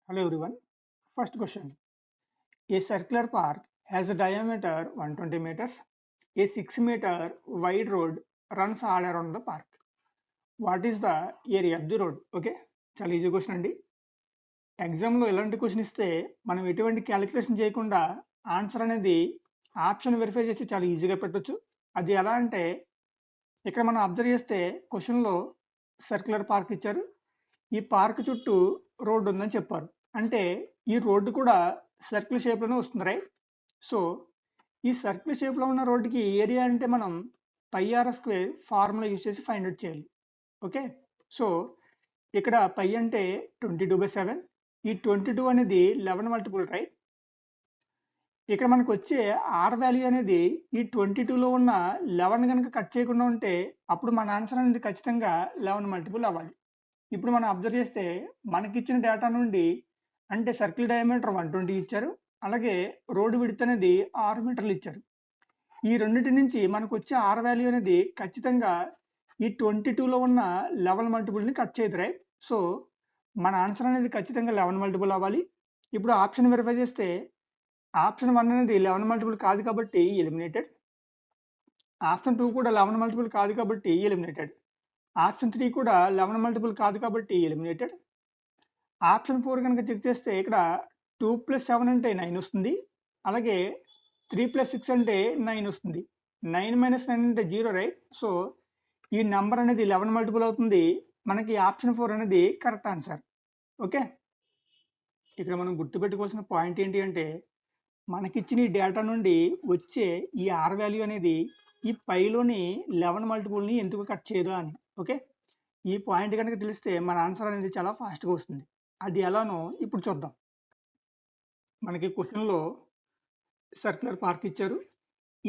Hello everyone. First question. A circular park has a diameter 120 meters. A 6-meter wide road runs all around the park. What is the area of the road? Okay, చాలా easy question అండి. ఎగ్జామ్లో ఇలాంటి question ఇస్తే మనం ఎటువంటి calculation చేయకుండా answer అనేది option verify చేసి చాలా ఈజీగా పెట్టొచ్చు. అది ఎలా అంటే ఇక్కడ మనం అబ్జర్వ్ చేస్తే క్వశ్చన్లో సర్క్యులర్ పార్క్ ఇచ్చారు. ఈ పార్క్ చుట్టూ రోడ్డు ఉందని చెప్పారు. అంటే ఈ రోడ్డు కూడా సర్కిల్ షేప్లోనే వస్తుంది, రైట్? సో ఈ సర్కిల్ షేప్లో ఉన్న రోడ్డుకి ఏరియా అంటే మనం పై ఆర్ స్క్వేర్ ఫార్ములా యూజ్ చేసి ఫైండ్ అవుట్ చేయాలి. ఓకే, సో ఇక్కడ పై అంటే 22/7. ఈ 22 అనేది 11 మల్టిపుల్, రైట్? ఇక్కడ మనకు వచ్చే ఆర్ వాల్యూ అనేది ఈ 22లో ఉన్న 11 కనుక కట్ చేయకుండా ఉంటే అప్పుడు మన ఆన్సర్ అనేది ఖచ్చితంగా 11 మల్టిపుల్ అవ్వాలి. ఇప్పుడు మనం అబ్జర్వ్ చేస్తే మనకి ఇచ్చిన డేటా నుండి అంటే సర్కిల్ డయామీటర్ 120 ఇచ్చారు, అలాగే రోడ్డు విడ్త్ అనేది 6 మీటర్లు ఇచ్చారు. ఈ రెండింటి నుంచి మనకు వచ్చే ఆర్ వాల్యూ అనేది ఖచ్చితంగా ఈ 22లో ఉన్న 11 మల్టిపుల్ని కట్ చేయదు, రైట్? సో మన ఆన్సర్ అనేది ఖచ్చితంగా 11 మల్టిపుల్ అవ్వాలి. ఇప్పుడు ఆప్షన్ వెరిఫై చేస్తే ఆప్షన్ 1 అనేది 11 మల్టిపుల్ కాదు కాబట్టి ఎలిమినేటెడ్. ఆప్షన్ 2 కూడా 11 మల్టిపుల్ కాదు కాబట్టి ఎలిమినేటెడ్. ఆప్షన్ 3 కూడా 11 మల్టిపుల్ కాదు కాబట్టి ఎలిమినేటెడ్. ఆప్షన్ 4 కనుక చెక్ చేస్తే ఇక్కడ 2 + 7 అంటే 9 వస్తుంది, అలాగే 3 + 6 అంటే 9 వస్తుంది. 9 - 9 అంటే 0, రైట్? సో ఈ నెంబర్ అనేది 11 మల్టిపుల్ అవుతుంది. మనకి ఆప్షన్ 4 అనేది కరెక్ట్ ఆన్సర్. ఓకే, ఇక్కడ మనం గుర్తుపెట్టుకోవాల్సిన పాయింట్ ఏంటి అంటే మనకిచ్చిన ఈ డేటా నుండి వచ్చే ఈ ఆర్ వాల్యూ అనేది ఈ పైలోని 11 మల్టిపుల్ని ఎందుకు కట్ చేయదు అని. ఓకే, ఈ పాయింట్ కనుక తెలిస్తే మన ఆన్సర్ అనేది చాలా ఫాస్ట్గా వస్తుంది. అది ఎలానో ఇప్పుడు చూద్దాం. మనకి క్వశ్చన్లో సర్క్యులర్ పార్క్ ఇచ్చారు.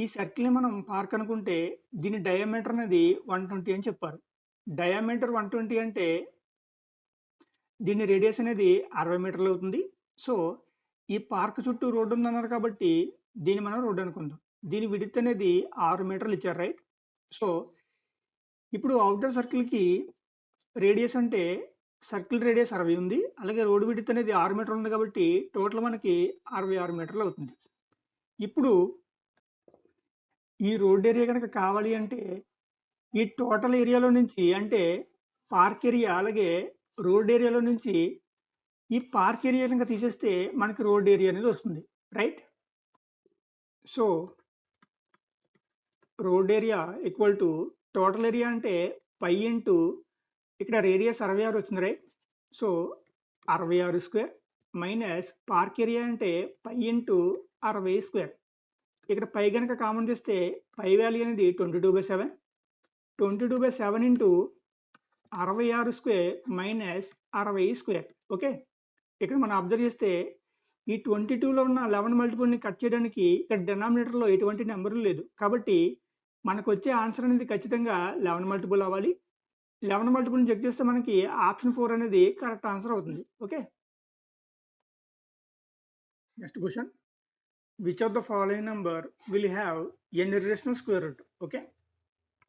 ఈ సర్కిల్ని మనం పార్క్ అనుకుంటే దీని డయామీటర్ అనేది 120 అని చెప్పారు. డయామీటర్ 120 అంటే దీని రేడియస్ అనేది 60 మీటర్లు అవుతుంది. సో ఈ పార్క్ చుట్టూ రోడ్డు ఉందన్నారు కాబట్టి దీన్ని మనం రోడ్డు అనుకుందాం. దీని విడ్త్ అనేది 6 మీటర్లు ఇచ్చారు, రైట్? సో ఇప్పుడు అవుటర్ సర్కిల్కి రేడియస్ అంటే సర్కిల్ రేడియస్ 60 ఉంది, అలాగే రోడ్డు విడ్త్ అనేది 6 మీటర్లు ఉంది కాబట్టి టోటల్ మనకి 66 మీటర్లు అవుతుంది. ఇప్పుడు ఈ రోడ్ ఏరియా కనుక కావాలి అంటే ఈ టోటల్ ఏరియాలో నుంచి అంటే పార్క్ ఏరియా అలాగే రోడ్ ఏరియాలో నుంచి ఈ పార్క్ ఏరియా కనుక తీసేస్తే మనకి రోడ్ ఏరియా అనేది వస్తుంది, right? So road area equal to total area అంటే పై ఇంటూ ఇక్కడ రేడియస్ 66 వచ్చింది, right? So 66 square minus park area అంటే పై ఇంటూ 60 స్క్వేర్. ఇక్కడ పై కనుక కామన్ చేస్తే పై వాల్యూ అనేది 22/7. 22/7 into 66 square minus 60 square. Okay, ఇక్కడ మనం అబ్జర్వ్ చేస్తే ఈ 22లో ఉన్న 11 మల్టిపుల్ని కట్ చేయడానికి ఇక్కడ డినామినేటర్లో ఎటువంటి నెంబర్ లేదు కాబట్టి మనకు వచ్చే ఆన్సర్ అనేది ఖచ్చితంగా 11 మల్టిపుల్ అవ్వాలి. 11 మల్టిపుల్ని చెక్ చేస్తే మనకి ఆప్షన్ 4 అనేది కరెక్ట్ ఆన్సర్ అవుతుంది. Okay, next question. Which of the following number will have an irrational square root? Okay,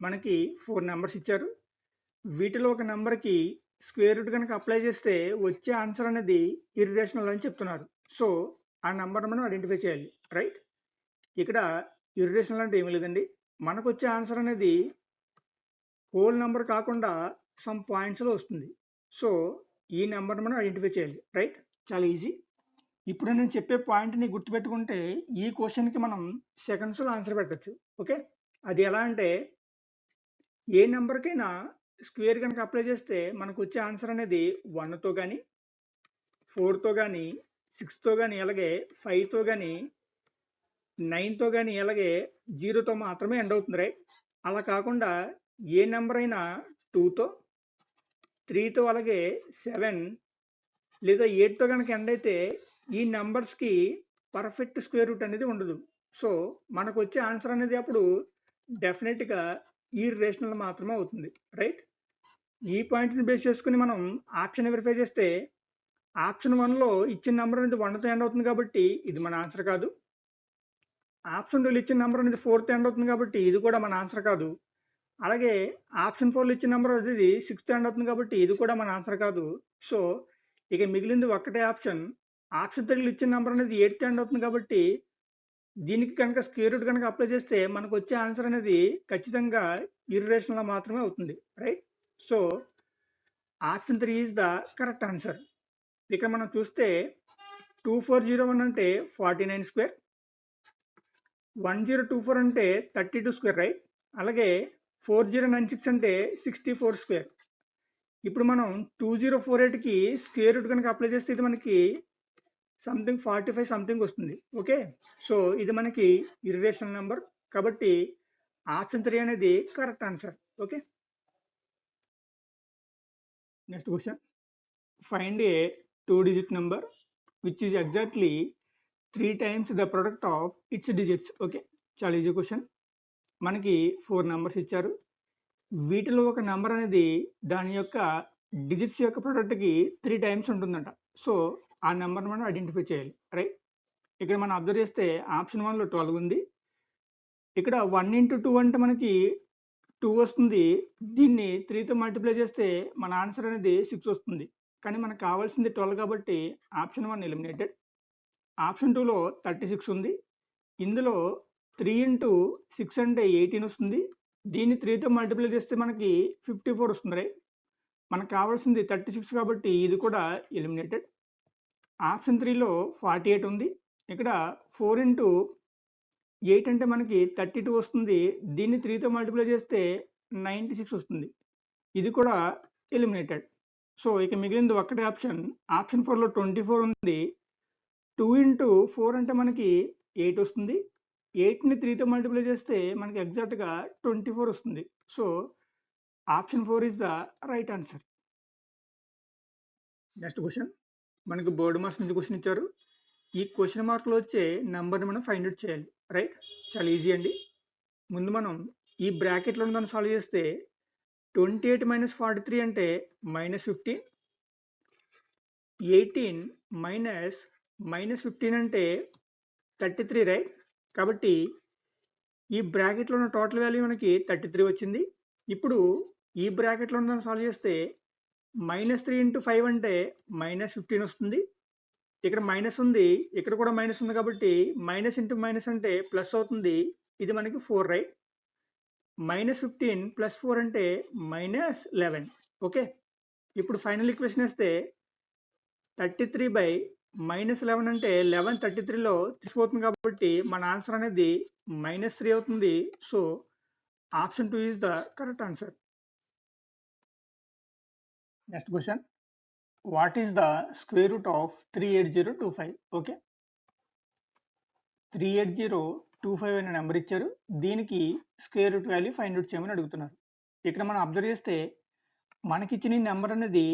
మనకి 4 నెంబర్స్ ఇచ్చారు. వీటిలో ఒక నెంబర్కి స్క్వేర్ రూట్ కనుక అప్లై చేస్తే వచ్చే ఆన్సర్ అనేది ఇర్రేషనల్ అని చెప్తున్నారు. సో ఆ నెంబర్ మనం ఐడెంటిఫై చేయాలి, రైట్? ఇక్కడ ఇర్రేషనల్ అంటే ఏమీ లేదండి, మనకు వచ్చే ఆన్సర్ అనేది హోల్ నెంబర్ కాకుండా సమ్ పాయింట్స్లో వస్తుంది. సో ఈ నెంబర్ మనం ఐడెంటిఫై చేయాలి, రైట్? చాలా ఈజీ. ఇప్పుడు నేను చెప్పే పాయింట్ని గుర్తుపెట్టుకుంటే ఈ క్వశ్చన్కి మనం సెకండ్స్లో ఆన్సర్ పెట్టచ్చు. ఓకే, అది ఎలా అంటే ఏ నెంబర్కైనా స్క్వేర్ కనుక అప్లై చేస్తే మనకు వచ్చే ఆన్సర్ అనేది 1తో కానీ 4తో కానీ 6తో కానీ అలాగే 5తో కానీ 9తో కానీ అలాగే 0తో మాత్రమే ఎండ్ అవుతుంది, రైట్? అలా కాకుండా ఏ నెంబర్ అయినా 2తో 3తో అలాగే 7 లేదా 8తో కనుక ఎండ్ అయితే ఈ నెంబర్స్కి పర్ఫెక్ట్ స్క్వేర్ రూట్ అనేది ఉండదు. సో మనకు వచ్చే ఆన్సర్ అనేది అప్పుడు డెఫినెట్గా ఇర్రేషనల్ మాత్రమే అవుతుంది, రైట్? ఈ పాయింట్ని బేస్ చేసుకుని మనం ఆప్షన్ వెరిఫై చేస్తే ఆప్షన్ 1లో ఇచ్చిన నెంబర్ అనేది 1తో ఎండ్ అవుతుంది కాబట్టి ఇది మన ఆన్సర్ కాదు. ఆప్షన్ 2లో ఇచ్చిన నెంబర్ అనేది 4తో ఎండ్ అవుతుంది కాబట్టి ఇది కూడా మన ఆన్సర్ కాదు. అలాగే ఆప్షన్ 4లో ఇచ్చిన నెంబర్ అనేది 6తో ఎండ్ అవుతుంది కాబట్టి ఇది కూడా మన ఆన్సర్ కాదు. సో ఇక మిగిలింది ఒక్కటే ఆప్షన్. ఆప్షన్ 3లో ఇచ్చిన నెంబర్ అనేది 8తో ఎండ్ అవుతుంది కాబట్టి దీనికి కనుక స్క్వేర్ రూట్ కనుక అప్లై చేస్తే మనకు వచ్చే ఆన్సర్ అనేది ఖచ్చితంగా ఇర్రేషనల్ మాత్రమే అవుతుంది, right? So option 3 is the correct answer. ఇక్కడ మనం చూస్తే 2401 అంటే 49 స్క్వేర్, 1024 అంటే 32 స్క్వేర్, రైట్? అలాగే 4096 అంటే 64 స్క్వేర్. ఇప్పుడు మనం 2048కి స్క్వేర్ రూట్ కనుక అప్లై చేస్తే ఇది మనకి సంథింగ్ 45 సంథింగ్ వస్తుంది. ఓకే, సో ఇది మనకి ఇర్రేషనల్ నెంబర్ కాబట్టి ఆప్షన్ 3 అనేది correct answer. Okay, next question. Find a 2-digit number which is exactly 3 times the product of its digits. Okay, చాలా ఈజీ క్వశ్చన్. మనకి 4 నెంబర్స్ ఇచ్చారు. వీటిలో ఒక నెంబర్ అనేది దాని యొక్క డిజిట్స్ యొక్క ప్రోడక్ట్కి 3 టైమ్స్ ఉంటుందంట. సో ఆ నెంబర్ని మనం ఐడెంటిఫై చేయాలి, రైట్? ఇక్కడ మనం అబ్జర్వ్ చేస్తే ఆప్షన్ 1లో 12 ఉంది. ఇక్కడ 1 into 2 అంటే మనకి 2 వస్తుంది. దీన్ని 3తో మల్టిప్లై చేస్తే మన ఆన్సర్ అనేది 6 వస్తుంది. కానీ మనకు కావాల్సింది 12 కాబట్టి ఆప్షన్ 1 ఎలిమినేటెడ్. ఆప్షన్ 2లో 36 ఉంది. ఇందులో 3 into 6 అంటే 18 వస్తుంది. దీన్ని 3తో మల్టిప్లై చేస్తే మనకి 54 వస్తుంది, రైట్? మనకు కావాల్సింది 36 కాబట్టి ఇది కూడా ఎలిమినేటెడ్. ఆప్షన్ 3లో 48 ఉంది. ఇక్కడ 4 into 8 అంటే మనకి 32 వస్తుంది. దీన్ని 3తో మల్టిప్లై చేస్తే 96 వస్తుంది. ఇది కూడా ఎలిమినేటెడ్. సో ఇక మిగిలింది ఒక్కటే ఆప్షన్. ఆప్షన్ 4లో 24 ఉంది. 2 into 4 అంటే మనకి 8 వస్తుంది. 8ని 3తో మల్టిప్లై చేస్తే మనకి ఎగ్జాక్ట్గా 24 వస్తుంది. So option 4 is the right answer. Next question. మనకి బోర్డు మార్క్స్ నుంచి క్వశ్చన్ ఇచ్చారు. ఈ క్వశ్చన్ మార్క్లో వచ్చే నెంబర్ని మనం ఫైండ్ అవుట్ చేయాలి, రైట్? చాలా ఈజీ అండి. ముందు మనం ఈ బ్రాకెట్లో ఉన్నదాన్ని సాల్వ్ చేస్తే 28 - 43 అంటే -15, 18 - -15 అంటే 33, రైట్? కాబట్టి ఈ బ్రాకెట్లో ఉన్న టోటల్ వాల్యూ మనకి 33 వచ్చింది. ఇప్పుడు ఈ బ్రాకెట్లో ఉన్నదాన్ని సాల్వ్ చేస్తే -3 into 5 అంటే -15 వస్తుంది. ఇక్కడ మైనస్ ఉంది, ఇక్కడ కూడా మైనస్ ఉంది కాబట్టి మైనస్ ఇంటూ మైనస్ అంటే ప్లస్ అవుతుంది. ఇది మనకి 4, రైట్? -15 + 4 అంటే -11. ఓకే, ఇప్పుడు ఫైనల్ ఈక్వేషన్ వేస్తే 33/-11 అంటే 11 33లో తీసిపోతుంది కాబట్టి మన ఆన్సర్ అనేది -3 అవుతుంది. So option 2 is the correct answer. Next question. What is the square root of 38025? Okay, 38025 అనే నెంబర్ ఇచ్చారు. దీనికి square root value find out చేయమని అడుగుతున్నారు. ఇక్కడ మనం అబ్జర్వ్ చేస్తే మనకి ఇచ్చిన నెంబర్ అనేది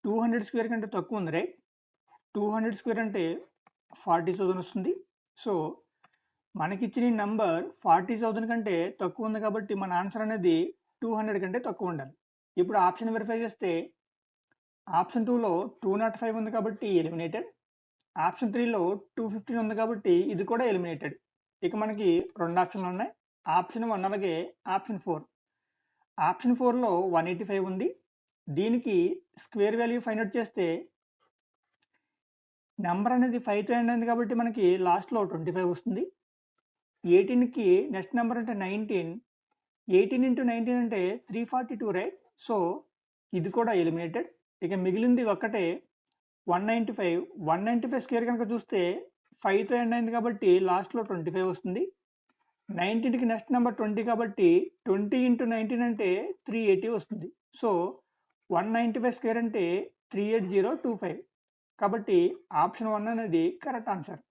200 స్క్వేర్ కంటే తక్కువ ఉంది, రైట్? 200 స్క్వేర్ అంటే 40,000 వస్తుంది. సో మనకి ఇచ్చిన నెంబర్ 40,000 కంటే తక్కువ ఉంది కాబట్టి మన ఆన్సర్ అనేది 200 కంటే తక్కువ ఉండాలి. ఇప్పుడు ఆప్షన్ వెరిఫై చేస్తే ఆప్షన్ 2లో 205 ఉంది కాబట్టి ఎలిమినేటెడ్. ఆప్షన్ 3లో 215 ఉంది కాబట్టి ఇది కూడా ఎలిమినేటెడ్. ఇక మనకి 2 ఆప్షన్లు ఉన్నాయి, ఆప్షన్ 1 అలాగే ఆప్షన్ 4. ఆప్షన్ 4లో 185 ఉంది. దీనికి స్క్వేర్ వాల్యూ ఫైండ్ అవుట్ చేస్తే నెంబర్ అనేది 5తో ఎండ్ అయింది కాబట్టి మనకి లాస్ట్లో 25 వస్తుంది. 18కి నెక్స్ట్ నెంబర్ అంటే 19. 18 into 19 అంటే 342, రైట్? సో ఇది కూడా ఎలిమినేటెడ్. ఇక మిగిలింది ఒక్కటే 195. 195 స్క్వేర్ కనుక చూస్తే 5తో ఎండ్ అయింది కాబట్టి లాస్ట్లో 25 వస్తుంది. 19కి నెక్స్ట్ నెంబర్ 20 కాబట్టి 20 into 19 అంటే 380 వస్తుంది. సో 195 స్క్వేర్ అంటే 38025 కాబట్టి ఆప్షన్ 1 అనేది కరెక్ట్ ఆన్సర్.